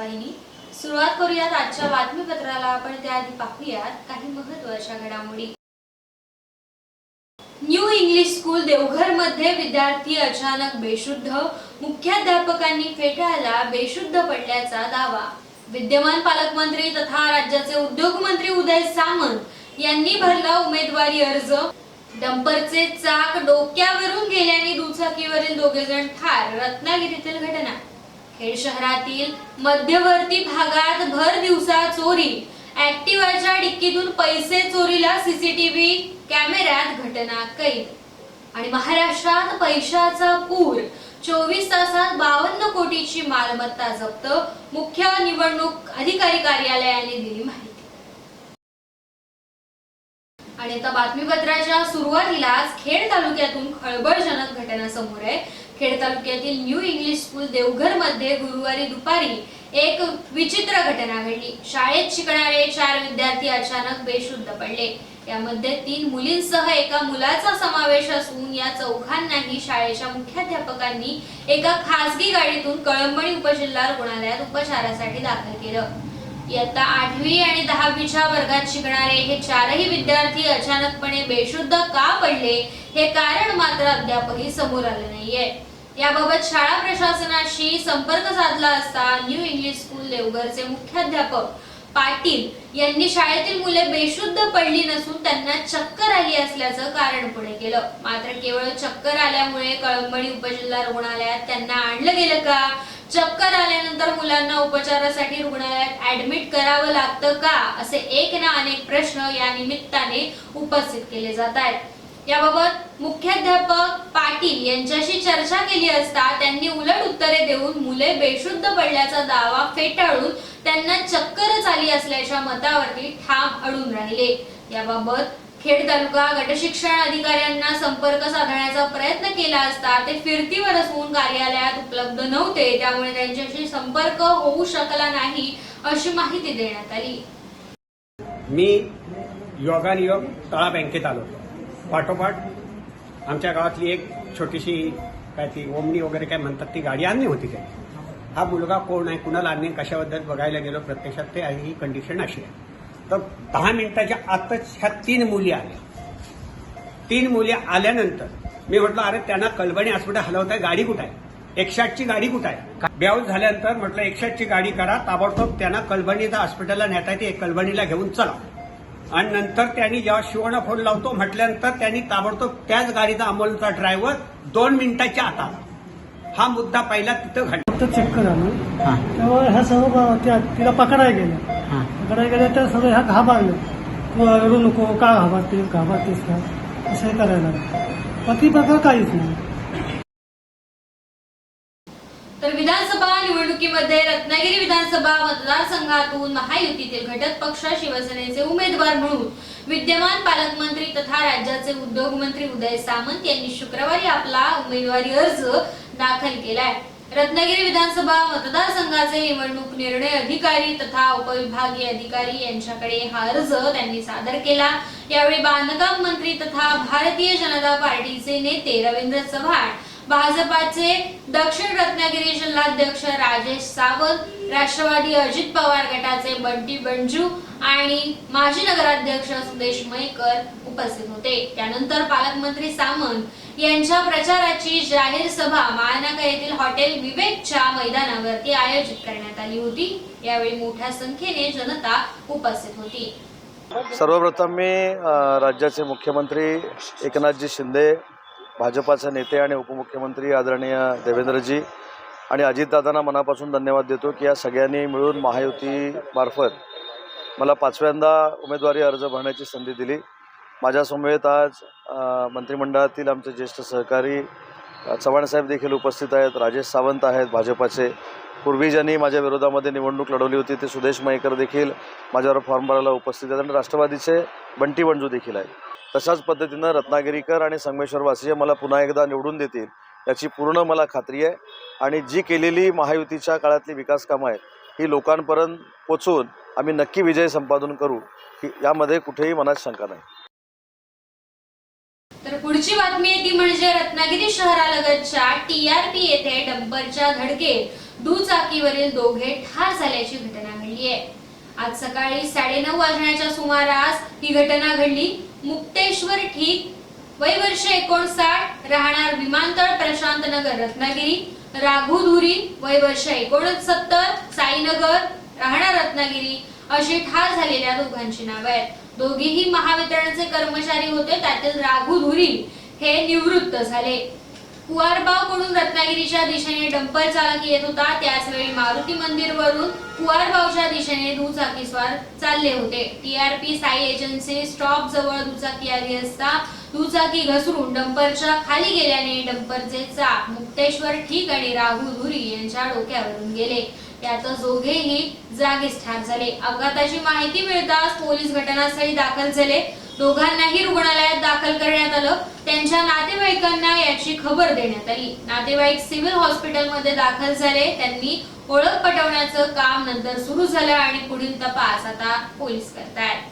वाहिनी। सुरुवात करूयात आजच्या बातमीपत्राला, पण त्याआधी पाहूयात काही महत्त्वाच्या घडामोडी। न्यू इंग्लिश स्कूल देवघर मध्ये विद्यार्थी अचानक बेशुद्ध, मुख्याध्यापकांनी फेटाळला बेशुद्ध पडल्याचा दावा। विद्यमान पालकमंत्री तथा राज्याचे उद्योग मंत्री उदय सामंत यांनी भरला उमेदवारी अर्ज। डंपरचे चाक डोक्यावरून गेल्याने दुचाकीवरील दोघे जण ठार, रत्नागिरीतील घटना। खेड शहरातील मध्यवर्ती भागात भर दिवसा चोरी, ऍक्टिवाच्या डिक्कीतून पैसे चोरीला सीसीटीव्ही कॅमेऱ्यात घटना कैद। आणि महाराष्ट्रात पैशाचा पूर, 24 तासात 52 कोटीची मालमत्ता जप्त, मुख्य निवडणूक अधिकारी कार्यालयाने दिली माहिती। आणि आता बातमीपत्राच्या सुरुवातीलाच खेड तालुक्यातून खळबळजनक घटना समोर आहे। खेड तालुक्यातील न्यू इंग्लिश स्कूल देवघर मध्ये गुरुवारी दुपारी एक विचित्र घटना घडली। शाळेत शिकणारे 4 विद्यार्थी अचानक बेशुद्ध पडले। यामध्ये 3 मुलींसह एका मुलाचा समावेश असून या चौघांनाही शाळेच्या मुख्याध्यापकांनी एका खासगी गाडीतून कळंबणी उपजिल्हा रुग्णालयात उपचारासाठी दाखल केलं। इयत्ता 8वी आणि 10वीच्या वर्गात शिकणारे हे 4ही विद्यार्थी अचानकपणे बेशुद्ध का पडले हे कारण मात्र अद्यापही समोर आलं नाहीये। याबाबत शाळा प्रशासनाशी संपर्क साधला असता न्यू इंग्लिश स्कूल देवघरचे मुख्याध्यापक पाटील यांनी शाळेतील मुले बेशुद्ध पडली नसून त्यांना चक्कर आली असल्याचं कारण पुढे केलं। मात्र केवळ चक्कर आल्यामुळे कळंबणी उपजिल्हा रुग्णालयात त्यांना आणलं गेलं का? चक्कर आल्यानंतर मुलांना उपचारासाठी रुग्णालयात ऍडमिट करावं लागतं का? असे एक ना अनेक प्रश्न या निमित्ताने उपस्थित केले जात आहेत। याबाबत मुख्याध्यापक पाटील यांच्याशी चर्चा केली असता त्यांनी उलट उत्तरे देऊन मुले बेशुद्ध पडल्याचा दावा फेटाळून त्यांना चक्करच आली असल्याच्या मतावरती ठाम अडून राहिले। याबाबत खेड तालुका गटशिक्षण अधिकाऱ्यांना संपर्क साधण्याचा प्रयत्न केला असता ते फिरतीवर असून कार्यालयात उपलब्ध नव्हते, त्यामुळे त्यांच्याशी संपर्क होऊ शकला नाही अशी माहिती देण्यात आली। मी योगानियोग तळा बँकेत आलो। पाठोपाठ आमच्या गावातली एक छोटीशी काय ती ओमनी वगैरे काय म्हणतात ती गाडी आणली होती। काय हा मुलगा कोण आहे, कुणाला आणली, कशाबद्दल बघायला गेलो। प्रत्यक्षात ते ही कंडिशन अशी आहे। तर 10 मिनिटाच्या आतच ह्या 3 मुली आल्या। 3 मुली आल्यानंतर मी म्हटलं अरे त्यांना कळंबणी हॉस्पिटल हलवताय, गाडी कुठं आहे, 108ची गाडी कुठं आहे? बेहोश झाल्यानंतर म्हटलं 108ची गाडी करा, ताबडतोब त्यांना कळंबणीचा हॉस्पिटलला नेता येते, कळंबणीला घेऊन चला। आणि नंतर त्यांनी जेव्हा शिवणा फोन लावतो म्हटल्यानंतर त्यांनी ताबडतोब त्याच गाडीचा अमोलचा ड्रायव्हर 2 मिनिटाच्या आत आला। हा मुद्दा पहिला तिथं घडला। फक्त चक्कर आलं तेव्हा ह्या सर्व तिला पकडायला गेलं तर सगळं ह्या घाबरलं, तू रडू नको, का घाबरतेस का असं करायला लागलं। बाकी बघा काहीच नाही। तर विधानसभा निवडणुकीमध्ये रत्नागिरी विधानसभा मतदारसंघातून महायुतीतील घटक पक्ष शिवसेनेचे उमेदवार म्हणून विद्यमान पालकमंत्री तथा राज्याचे उद्योग मंत्री उदय सामंत यांनी शुक्रवारी आपला उमेदवारी अर्ज दाखल केलाय। रत्नागिरी विधानसभा मतदारसंघाचे निवडणूक निर्णय अधिकारी तथा उपविभागीय अधिकारी यांच्याकडे हा अर्ज त्यांनी सादर केला। यावेळी बांधकाम मंत्री तथा भारतीय जनता पार्टीचे नेते रवींद्र चव्हाण, भाजपाचे दक्षिण रत्नागिरी जिल्हाध्यक्ष राजेश सावंत, राष्ट्रवादी अजित पवार गटाचे बंटी बंजू आणि माजी नगराध्यक्ष सुदेश मयेकर उपस्थित होते। त्यानंतर पालकमंत्री सामंत यांच्या प्रचाराची जाहीर सभा माळनाका येथील हॉटेल विवेकच्या मैदानावरती आयोजित करण्यात आली होती। यावेळी मोठ्या संख्येने जनता उपस्थित होती। सर्वप्रथम मी राज्याचे मुख्यमंत्री एकनाथजी शिंदे, भाजपाचे नेते आणि उपमुख्यमंत्री आदरणीय देवेंद्रजी आणि अजितदादांना मनापासून धन्यवाद देतो की या सगळ्यांनी मिळून महायुतीमार्फत मला 5व्यांदा उमेदवारी अर्ज भरण्याची संधी दिली। माझ्यासमवेत आज मंत्रिमंडळातील आमचे ज्येष्ठ सहकारी चव्हाणसाहेब देखील उपस्थित आहेत, राजेश सावंत आहेत भाजपाचे। पूर्वी ज्यांनी माझ्या विरोधामध्ये निवडणूक लढवली होती ते सुदेश मयेकर देखील माझ्यावर फॉर्म भरायला उपस्थित आहेत आणि राष्ट्रवादीचे बंटी बंजू देखील आहेत। तशाच पद्धतीनं रत्नागिरीकर आणि संगमेश्वरवासीय मला पुन्हा एकदा निवडून देतील याची पूर्ण मला खात्री आहे। आणि जी केलेली महायुतीच्या काळातली विकास कामं आहेत ही लोकांपर्यंत पोचवून आम्ही नक्की विजय संपादन करू, यामध्ये कुठेही मनात शंका नाही। तर पुढची बातमी आहे ती म्हणजे रत्नागिरी शहरालगतच्या TRP येथे डंपरच्या धडकेत दुचाकीवरील दोघे ठार झाल्याची घटना घडली आहे. आज सकाळी 9:30 वाजण्याच्या सुमारास ही घटना घडली. मुक्तेश्वर ठीक, वय वर्ष 59, राहणार विमानतळ प्रशांत नगर रत्नागिरी. राघू धुरी, वय वर्ष 69, साईनगर, राहणार रत्नागिरी अशी ठार झालेल्या दोघांची नावे आहेत. दोघेही महावितरणचे कर्मचारी होते. त्यातील राघू धुरी हे निवृत्त झाले. कुवारबावकडून रत्नागिरीच्या दिशेने डंपर चालक येत होता. त्याच वेळी मारुती मंदिर वरून कुवारबावच्या दिशेने दुचाकीस्वार चालले होते. टीआरपी साई एजन्सी स्टॉप जवळ दुचाकी आली असता दुचाकी घसरून डंपरच्या खाली गेल्याने डंपरचे चाक मुक्तेश्वर ठीक आणि राघू धुरी यांच्या डोक्यावरून गेले. यात दोघेही जागीच ठार झाले. अपघाताची माहिती मिळताच पोलीस घटनास्थळी दाखल झाले. दोघांनाही रुग्णालयात दाखल करण्यात आलं. त्यांच्या नातेवाईकांना याची खबर देण्यात आली. नातेवाईक सिव्हिल हॉस्पिटलमध्ये दाखल झाले. त्यांनी ओळख पटवण्याचं काम नंतर सुरू झालं आणि पुढील तपास आता पोलीस करतायत.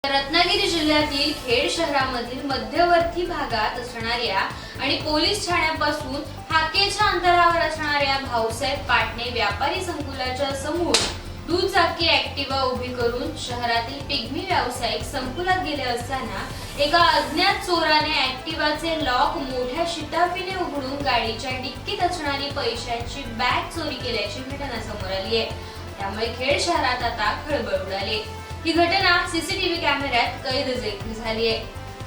रत्नागिरी जिल्ह्यातील खेड शहरामधील मध्यवर्ती भागात असणाऱ्या आणि पोलीस ठाण्यापासून हाकेच्या अंतरावर असणाऱ्या भाऊसाहेब पाटणे व्यापारी संकुलाच्या समोर दुचाकी ऍक्टिवा उभी करून शहरातील पिग्मी व्यावसायिक संकुलात गेले असताना एका अज्ञात चोराने ऍक्टिवाचे लॉक मोठ्या शिताफीने उघडून गाडीच्या डिक्कीत असणारी पैशाची बॅग चोरी केल्याची घटना समोर आली आहे. त्यामुळे खेड शहरात आता खळबळ उडाली. ही घटना सीसीटीव्ही कॅमेऱ्यात कैद झाली आहे.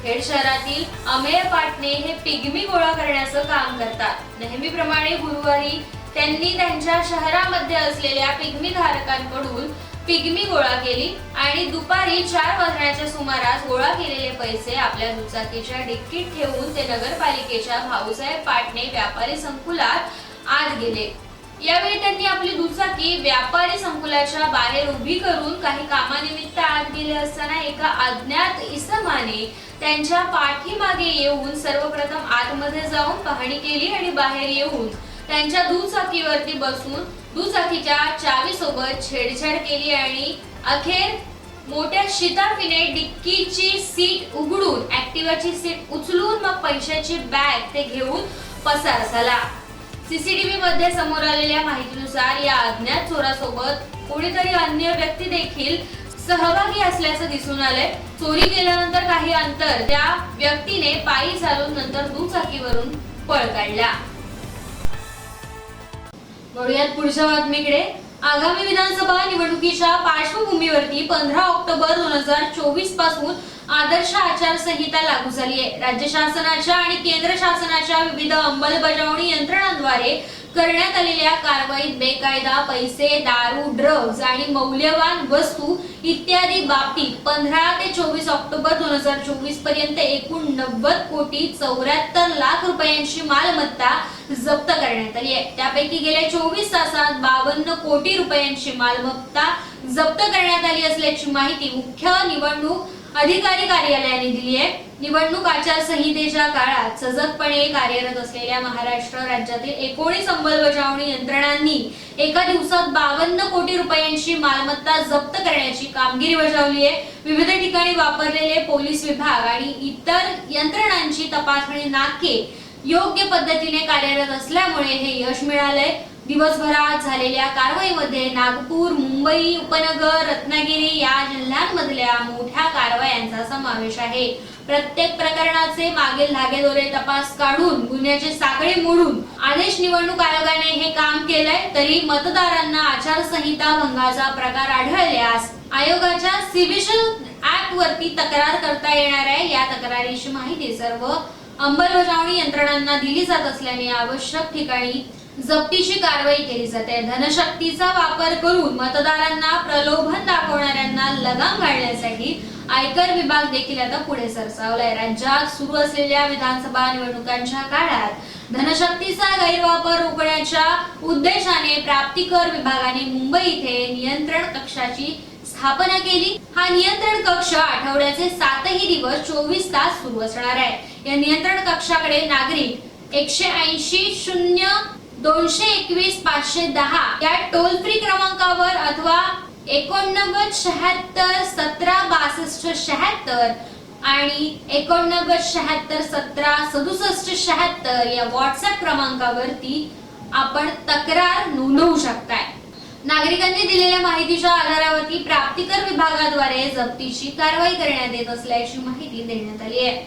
खेड शहरातील अमेय पाटणे हे पिग्मी गोळा करण्याचं काम करतात. नेहमीप्रमाणे गुरुवारी त्यांनी त्यांच्या शहरामध्ये असलेल्या पिग्मी धारकांकडून पिग्मी गोळा केली आणि दुपारी 4 वाजण्याच्या सुमारास गोळा केलेले पैसे आपल्या दुचाकीच्या डिक्कीत ठेवून ते नगरपालिकेच्या भाऊसाहेब पाटणे व्यापारी संकुलात आत गेले. यावेळी त्यांनी आपली दुचाकी व्यापारी संकुलाच्या बाहेर उभी करून काही कामानिमित्त आत गेले असताना एका अज्ञात इसमाने त्यांच्या पाठीमागे येऊन सर्वप्रथम आतमध्ये जाऊन पाहणी केली आणि बाहेर येऊन त्यांच्या दुचाकीवरती बसून दुचाकीच्या चावीसोबत छेडछाड केली आणि अखेर मोठ्या शिताफीने डिक्कीची सीट उघडून ऍक्टिवाची सीट उचलून मग पैशाची बॅग ते घेऊन पसार झाला. सीसीटीव्ही मध्ये समोर आलेल्या माहितीनुसार या अज्ञात चोरासोबत कोणीतरी अन्य व्यक्ती देखील सहभागी असल्याचं दिसून आलंय. चोरी केल्यानंतर काही अंतर त्या व्यक्तीने पायी चालून नंतर दुचाकीवरून पळ काढला. वळूयात पुढच्या बातमीकडे. आगामी विधानसभा निवडणुकीच्या पार्श्वभूमीवरती 15 ऑक्टोबर 2024 पासून आदर्श आचारसंहिता लागू झाली आहे. राज्य शासनाच्या आणि केंद्र शासनाच्या विविध अंमलबजावणी यंत्रणांद्वारे करण्यात आलेल्या कारवाईत बेकायदा पैसे, दारू, ड्रग्ज आणि मौल्यवान वस्तू इत्यादी बाबतीत 15 ते 24 ऑक्टोबर 2024 पर्यंत एकूण 90 कोटी 74 लाख रुपयांची मालमत्ता जप्त करण्यात आली आहे. त्यापैकी गेल्या 24 तासात 52 कोटी रुपयांची मालमत्ता जप्त करण्यात आली असल्याची माहिती मुख्य निवडणूक अधिकारी कार्यालयाने दिली आहे. निवडणूक आचारसंहितेच्या काळात सजगपणे कार्यरत असलेल्या महाराष्ट्र राज्यातील 19 अंमलबजावणी यंत्रणांनी एका दिवसात 52 कोटी रुपयांची मालमत्ता जप्त करण्याची कामगिरी बजावली आहे. विविध ठिकाणी वापरलेले पोलीस विभाग आणि इतर यंत्रणांची तपासणी नाके योग्य पद्धतीने कार्यरत असल्यामुळे हे यश मिळालंय. दिवसभरात झालेल्या कारवाईमध्ये नागपूर, मुंबई उपनगर, रत्नागिरी या जिल्ह्यांमधल्या मोठ्या कारवायांचा समावेश आहे. प्रत्येक प्रकरणाचे मागील धागेदोरे तपास काढून गुन्ह्याचे साखळी मोडून आदेश निवडणूक आयोगाने हे काम केलंय. तरी मतदारांना आचारसंहिता भंगाचा प्रकार आढळल्यास आयोगाच्या सिव्हिल ऍप वरती तक्रार करता येणार आहे. या तक्रारीची माहिती सर्व अंमलबजावणी यंत्रणांना दिली जात असल्याने आवश्यक ठिकाणी जप्तीची कारवाई केली जाते. धनशक्तीचा वापर करून मतदारांना प्रलोभन दाखवणाऱ्यांना लगाम घालण्यासाठी आयकर विभाग देखील आता पुढे सरसावलाय. राज्यात सुरू असलेल्या विधानसभा निवडणुकांच्या काळात धनशक्तीचा गैरवापर रोखण्याच्या उद्देशाने प्राप्तिकर विभागाने मुंबई इथे नियंत्रण कक्षाची स्थापना केली. हा नियंत्रण कक्ष आठवड्याचे 7ही दिवस 24 तास सुरू असणार आहे. या नियंत्रण कक्षाकडे नागरिक 180 221 510 या टोल फ्री क्रमांकावर अथवा 89 76 17 62 76 आणि 89 76 17 67 76 या व्हॉट्सअप क्रमांकावरती आपण तक्रार नोंदवू शकताय. नागरिकांनी दिलेल्या माहितीच्या आधारावरती प्राप्तिकर विभागाद्वारे जप्तीची कारवाई करण्यात येत असल्याची माहिती देण्यात आली आहे.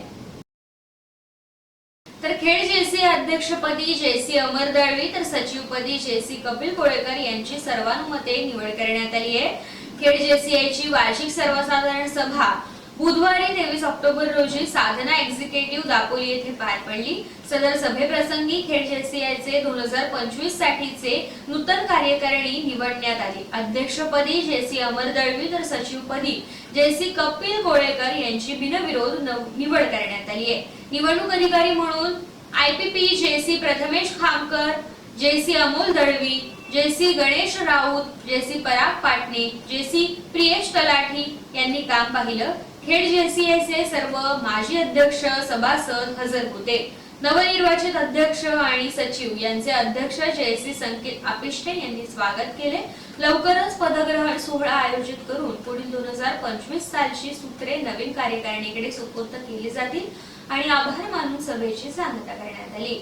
तर खेड जेसी अध्यक्षपदी जेसी अमर दळवी तर सचिवपदी जेसी कपिल कोळेकर यांची सर्वानुमते निवड करण्यात आली आहे. खेड जेसीआयची वार्षिक सर्वसाधारण सभा बुधवारी 23 ऑक्टोबर रोजी साधना एक्झिक्युटिव्ह दापोली येथे पार पडली. सदर सभेप्रसंगी खेड जेसीआयचे 2025 साठीचे नूतन कार्यकारिणी निवडण्यात आली. अध्यक्षपदी जेसी अमर दळवी तर सचिवपदी जेसी कपिल कोळेकर यांची बिनविरोध निवड करण्यात आली आहे. निवडणूक अधिकारी म्हणून IPP JC Prathamesh Khamkar, JC Amol Dalvi, JC Ganesh Raut, JC Parag Patne, JC Priyesh Talathi यांनी काम पाहिलं. खेड जेसीआयचे सर्व माजी अध्यक्ष सभासद हजर होते. नवनिर्वाचित अध्यक्ष आणि सचिव यांचे अध्यक्ष जेसी संकेत आपिष्टे यांनी स्वागत केले. लवकरच पदग्रहण सोहळा आयोजित करून पुढील 2025 सालची सूत्रे नवीन कार्यकारिणीकडे सुपूर्द केली जातील आणि आभार मानून सभेची सांगता करण्यात आली.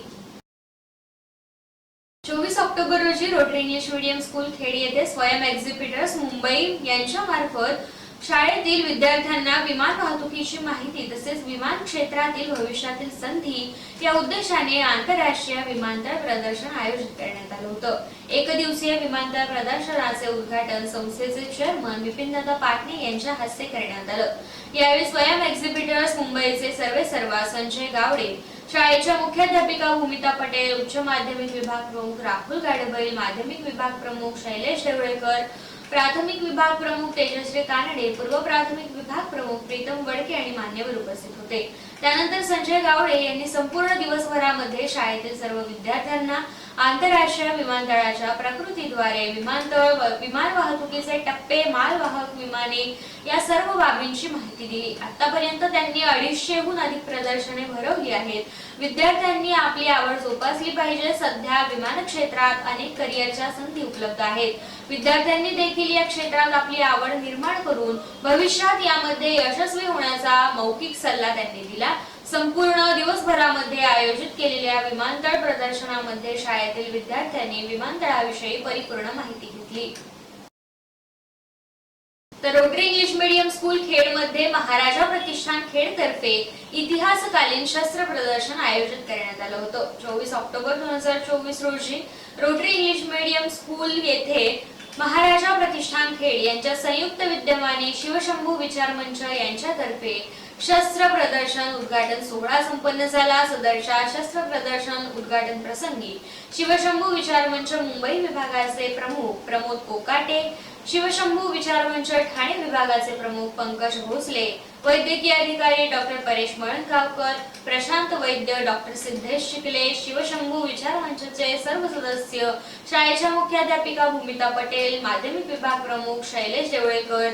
24 ऑक्टोबर रोजी rotary English medium school Khed येथे स्वयं एक्झिबिटर्स मुंबई यांच्या मार्फत शाळेतील विद्यार्थ्यांना विमान वाहतुकीची माहिती तसेच विमान क्षेत्रातील भविष्यातील संधी या उद्देशाने आंतरराष्ट्रीय विमानतळ प्रदर्शन आयोजित करण्यात आलं होतं. एक दिवसीय विमानतळ प्रदर्शनाचे उद्घाटन संस्थेचे चेअरमन विपिनदादा पाटणे यांच्या हस्ते करण्यात आलं. यावेळी स्वयं एक्झिबिटर्स मुंबईचे सर्वेसर्वा संजय गावडे, शाळेच्या मुख्याध्यापिका भूमिता पटेल, उच्च माध्यमिक विभाग प्रमुख राहुल गाडबैल, माध्यमिक विभाग प्रमुख शैलेश देवळेकर, प्राथमिक विभाग प्रमुख तेजश्री कानडे, पूर्व प्राथमिक विभाग प्रमुख प्रीतम वडके आणि मान्यवर उपस्थित होते. त्यानंतर संजय गावडे यांनी संपूर्ण दिवसभरामध्ये शाळेतील सर्व विद्यार्थ्यांना आंतरराष्ट्रीय विमानतळाच्या प्रकृतीद्वारे विमानतळ, विमान वाहतुकीचे टप्पे, मालवाहक विमाने या सर्व बाबींची माहिती दिली. आतापर्यंत त्यांनी 250हून अधिक प्रदर्शने भरवली आहेत. विद्यार्थ्यांनी आपली आवड जोपासली पाहिजे. सध्या विमान क्षेत्रात अनेक करिअरच्या संधी उपलब्ध आहेत. विद्यार्थ्यांनी देखील या क्षेत्रात आपली आवड निर्माण करून भविष्यात यामध्ये यशस्वी होण्याचा मौखिक सल्ला त्यांनी दिला. संपूर्ण दिवसभरामध्ये आयोजित केलेल्या विमानतळ प्रदर्शनामध्ये शाळेतील विद्यार्थ्यांनी विमानतळाविषयी परिपूर्ण माहिती घेतली. तर rotary English medium school Khed मध्ये महाराजा प्रतिष्ठान खेड तर्फे इतिहासकालीन शस्त्र प्रदर्शन आयोजित करण्यात आलं होतं. 24 ऑक्टोबर 2024 रोजी रोटरी इंग्लिश मीडियम स्कूल येथे महाराजा प्रतिष्ठान खेड यांच्या संयुक्त विद्यमाने शिवशंभू विचार मंच यांच्यातर्फे शस्त्र प्रदर्शन उद्घाटन सोहळा संपन्न झाला. सदरच्या शस्त्र प्रदर्शन उद्घाटन प्रसंगी शिवशंभू विचार मंच मुंबई विभागाचे प्रमुख प्रमोद कोकाटे, शिवशंभू विचार मंच ठाणे विभागाचे प्रमुख पंकज भोसले, वैद्यकीय अधिकारी डॉक्टर परेश मळणगावकर, प्रशांत वैद्य, डॉक्टर सिद्धेश शिकले, शिवशंभू विचार मंचचे सर्व सदस्य, शाळेच्या मुख्याध्यापिका भूमिता पटेल, माध्यमिक विभाग प्रमुख शैलेश देवळेकर,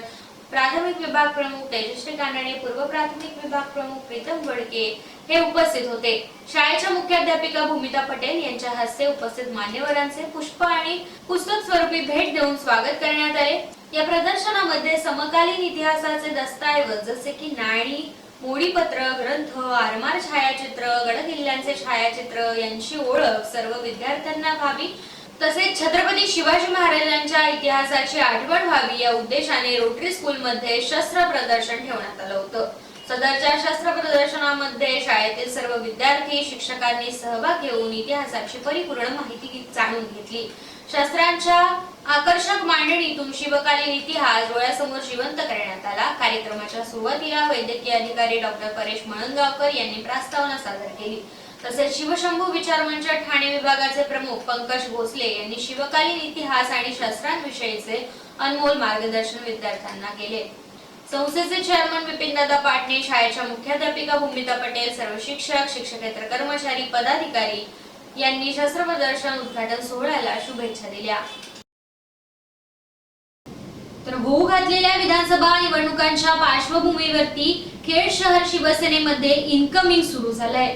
प्राथमिक विभाग प्रमुख तेजश्री कानडे, पूर्व प्राथमिक विभाग प्रमुख प्रीतम वडके हे उपस्थित होते. शाळेच्या मुख्याध्यापिका भूमिता पटेल यांच्या हस्ते उपस्थित मान्यवरांचे पुष्प आणि पुस्तक स्वरूपी भेट देऊन स्वागत करण्यात आले. या प्रदर्शनामध्ये समकालीन इतिहासाचे दस्तऐवज जसे की नाणी, मोडीपत्र, ग्रंथ, आरमार छायाचित्र, गडकिल्ल्यांचे छायाचित्र यांची ओळख सर्व विद्यार्थ्यांना व्हावी तसेच छत्रपती शिवाजी महाराजांच्या इतिहासाची आठवण व्हावी या उद्देशाने रोटरी स्कूलमध्ये शस्त्र प्रदर्शन ठेवण्यात आलं होतं. सदरच्या शस्त्र प्रदर्शनामध्ये शाळेतील सर्व विद्यार्थी शिक्षकांनी सहभाग घेऊन इतिहासाची परिपूर्ण माहिती जाणून घेतली. शस्त्रांच्या आकर्षक मांडणीतून शिवकालीन इतिहास डोळ्यासमोर जिवंत करण्यात आला. कार्यक्रमाच्या सुरुवातीला वैद्यकीय अधिकारी डॉक्टर परेश मळणगावकर यांनी प्रास्तावना सादर केली. तसेच शिवशंभू विचार मंच ठाणे विभागाचे प्रमुख पंकज भोसले यांनी शिवकालीन इतिहास आणि शस्त्रांविषयीचे अनमोल मार्गदर्शन विद्यार्थ्यांना केले. संस्थेचे चेअरमन विपिनदादा पाटणे, शाळेच्या मुख्याध्यापिका भूमिता पटेल, सर्व शिक्षक, शिक्षकेतर कर्मचारी, पदाधिकारी यांनी शस्त्र प्रदर्शन उद्घाटन सोहळ्याला शुभेच्छा दिल्या. तर होऊ घातलेल्या विधानसभा निवडणुकांच्या पार्श्वभूमीवरती खेड शहर शिवसेनेमध्ये इन्कमिंग सुरू झालंय.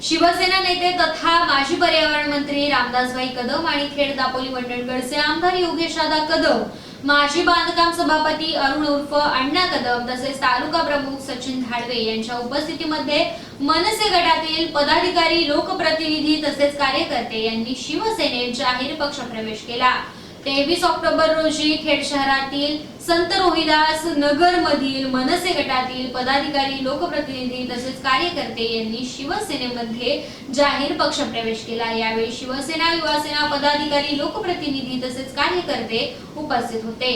शिवसेना नेते तथा माजी पर्यावरण मंत्री रामदासभाई कदम आणि खेड दापोली मंडणगडचे आमदार योगेशदादा कदम माजी बांधकाम सभापती अरुण उर्फ अण्णा कदम तसेच तालुका प्रमुख सचिन धाडवे यांच्या उपस्थितीमध्ये मनसे गटातील पदाधिकारी, लोकप्रतिनिधी तसेच कार्यकर्ते यांनी शिवसेनेत जाहीर पक्षप्रवेश केला। 23 ऑक्टोबर रोजी खेड शहरातील संत रोहिदास नगर मधील मनसे गटातील पदाधिकारी, लोकप्रतिनिधी तसेच कार्यकर्ते यांनी शिवसेनेमध्ये जाहीर पक्षप्रवेश केला। यावेळी शिवसेना, युवासेना पदाधिकारी, लोकप्रतिनिधी तसेच कार्यकर्ते उपस्थित होते।